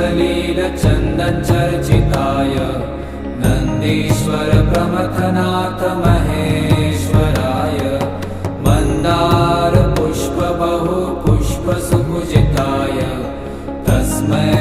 सलीलचन्दनचर्चिताय नन्दीश्वर प्रमथनाथ महेश्वराय मन्दार पुष्प बहु पुष्प सुपूजिताय तस्मै